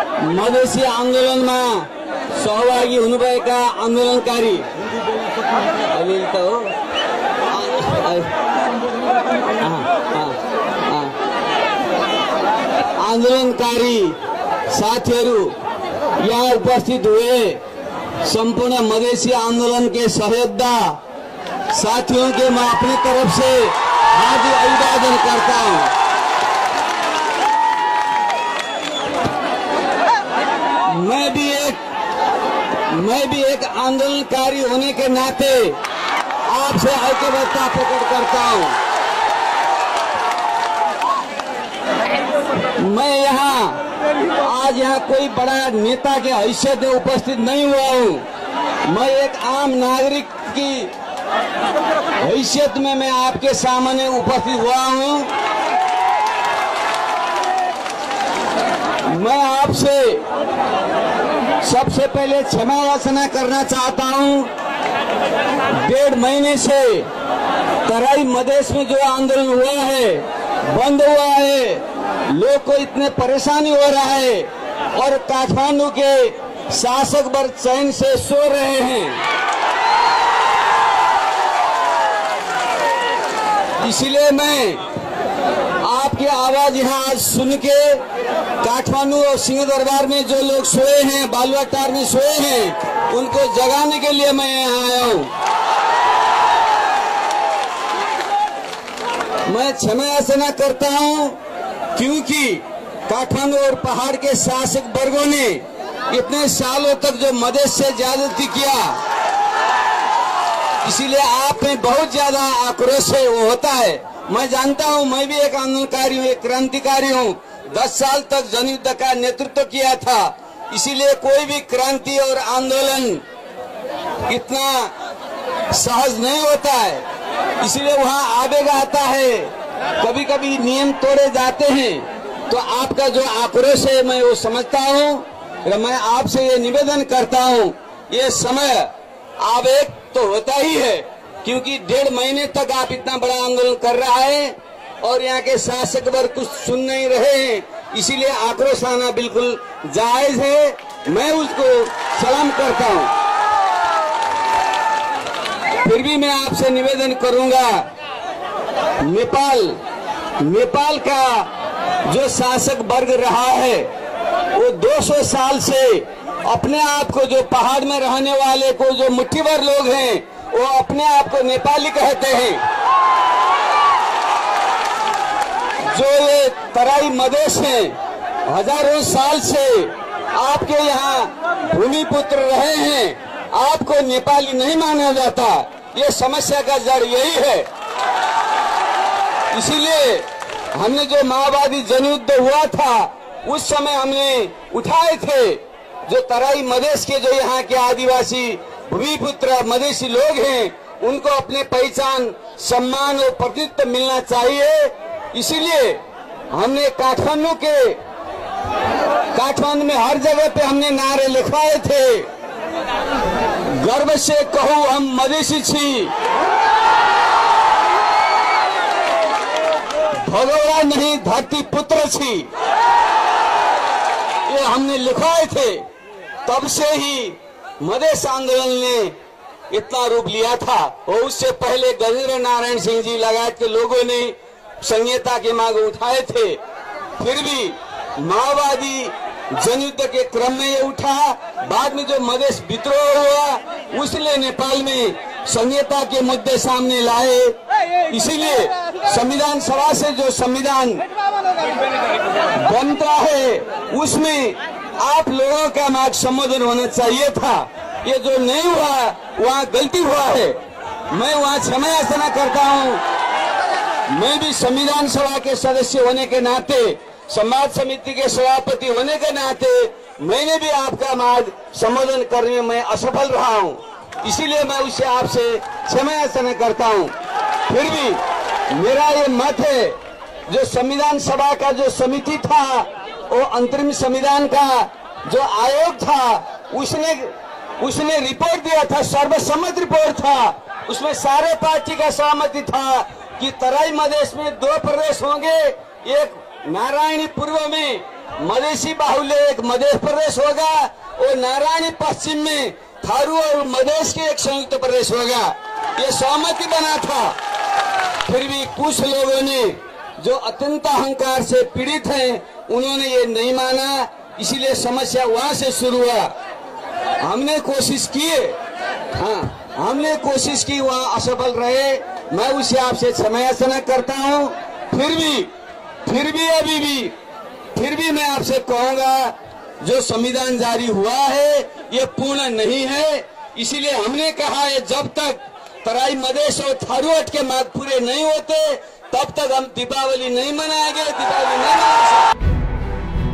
मधेसी आंदोलन में सहभागी हुनुभएका आन्दोलनकारी अहिले त हो आंदोलनकारी साथीहरू यहाँ उपस्थित हुए संपूर्ण मधेसी आंदोलन के सहयोद्धा साथियों के मैं अपनी तरफ से हार्दिक अभिवादन करता हूँ। मैं भी एक आंदोलनकारी होने के नाते आपसे ऐक्यबद्धता प्रकट करता हूँ। मैं आज यहाँ कोई बड़ा नेता के हैसियत में उपस्थित नहीं हुआ हूँ। मैं एक आम नागरिक की हैसियत में मैं आपके सामने उपस्थित हुआ हूँ। मैं आपसे सबसे पहले क्षमा याचना करना चाहता हूँ। 1.5 महीने से तराई मधेश में जो आंदोलन हुआ है, बंद हुआ है, लोग को इतने परेशानी हो रहा है और काठमांडू के शासक वर्ग चैन से सो रहे हैं। इसलिए मैं आपकी आवाज यहाँ आज सुन के काठमांडू और सिंह दरबार में जो लोग सोए हैं, बालुवाटार में सोए हैं, उनको जगाने के लिए मैं यहाँ आया हूँ। मैं क्षमा याचना करता हूँ क्योंकि काठमांडू और पहाड़ के शासक वर्गों ने इतने सालों तक जो मधेश से ज्यादती किया, इसीलिए आप में बहुत ज्यादा आक्रोश है, वो होता है। मैं जानता हूँ, मैं भी एक आंदोलनकारी हूँ, एक क्रांतिकारी हूँ। 10 साल तक जनयुद्ध का नेतृत्व किया था, इसीलिए कोई भी क्रांति और आंदोलन इतना सहज नहीं होता है। इसीलिए वहाँ आवेग आता है, कभी कभी नियम तोड़े जाते हैं। तो आपका जो आक्रोश है मैं वो समझता हूँ। मैं आपसे ये निवेदन करता हूँ, ये समय आवेग तो होता ही है क्योंकि 1.5 महीने तक आप इतना बड़ा आंदोलन कर रहा है और यहाँ के शासक वर्ग कुछ सुन नहीं रहे हैं, इसीलिए आक्रोश आना बिल्कुल जायज है। मैं उसको सलाम करता हूँ। फिर भी मैं आपसे निवेदन करूंगा, नेपाल का जो शासक वर्ग रहा है वो 200 साल से अपने आप को, जो पहाड़ में रहने वाले को, जो मुट्ठी भर लोग हैं, वो अपने आप को नेपाली कहते हैं। जो ये तराई मधेश है, हजारों साल से आपके यहाँ भूमिपुत्र रहे हैं, आपको नेपाली नहीं माना जाता। ये समस्या का जड़ यही है। इसीलिए हमने जो माओवादी जनयुद्ध हुआ था, उस समय हमने उठाए थे जो तराई मधेश के, जो यहाँ के आदिवासी भूमिपुत्र मधेसी लोग हैं, उनको अपने पहचान, सम्मान और प्रतिनिधित्व मिलना चाहिए। इसीलिए हमने काठमांडू में हर जगह पे हमने नारे लिखवाए थे, गर्व से कहूँ हम मधेसी छी, भगोड़ा नहीं धरती पुत्र छी, ये हमने लिखवाए थे। तब से ही मधेश आंदोलन ने इतना रूप लिया था और उससे पहले गजेंद्र नारायण सिंह जी लगायत के लोगों ने संहिता के मांग उठाए थे। फिर भी माओवादी जनयुद्ध के क्रम में ये उठा। बाद में जो मधेश विद्रोह हुआ, उसने नेपाल में संहिता के मुद्दे सामने लाए। इसीलिए संविधान सभा से जो संविधान बनता है, उसमें आप लोगों का मार्ग संबोधन होना चाहिए था। ये जो नहीं हुआ, वहाँ गलती हुआ है। मैं वहाँ क्षमा याचना करता हूँ। मैं भी संविधान सभा के सदस्य होने के नाते, समाज समिति के सभापति होने के नाते, मैंने भी आपका मार्ग संबोधन करने में मैं असफल रहा हूँ। इसीलिए मैं उससे आपसे क्षमा याचना करता हूँ। फिर भी मेरा ये मत है, जो संविधान सभा का जो समिति था, वो अंतरिम संविधान का जो आयोग था, उसने रिपोर्ट दिया था, सर्वसम्मत रिपोर्ट था। उसमें सारे पार्टी का सहमति था कि तराई मधेश में 2 प्रदेश होंगे, एक नारायणी पूर्व में मधेसी बाहुल्य एक मध्य प्रदेश होगा और नारायणी पश्चिम में थारू और मधेश के एक संयुक्त प्रदेश होगा। ये सहमति बना था। फिर भी कुछ लोगों ने जो अत्यंत अहंकार से पीड़ित हैं उन्होंने ये नहीं माना, इसीलिए समस्या वहां से शुरू हुआ। हमने कोशिश की, हाँ हमने कोशिश की, वहां असफल रहे। मैं उसे आपसे क्षमा याचना करता हूं। फिर भी मैं आपसे कहूंगा जो संविधान जारी हुआ है ये पूर्ण नहीं है। इसीलिए हमने कहा है जब तक तराई मधेश और थारूहट के मांग पूरे नहीं होते तब तक हम दीपावली नहीं मनाएंगे, दीपावली नहीं मना सकते।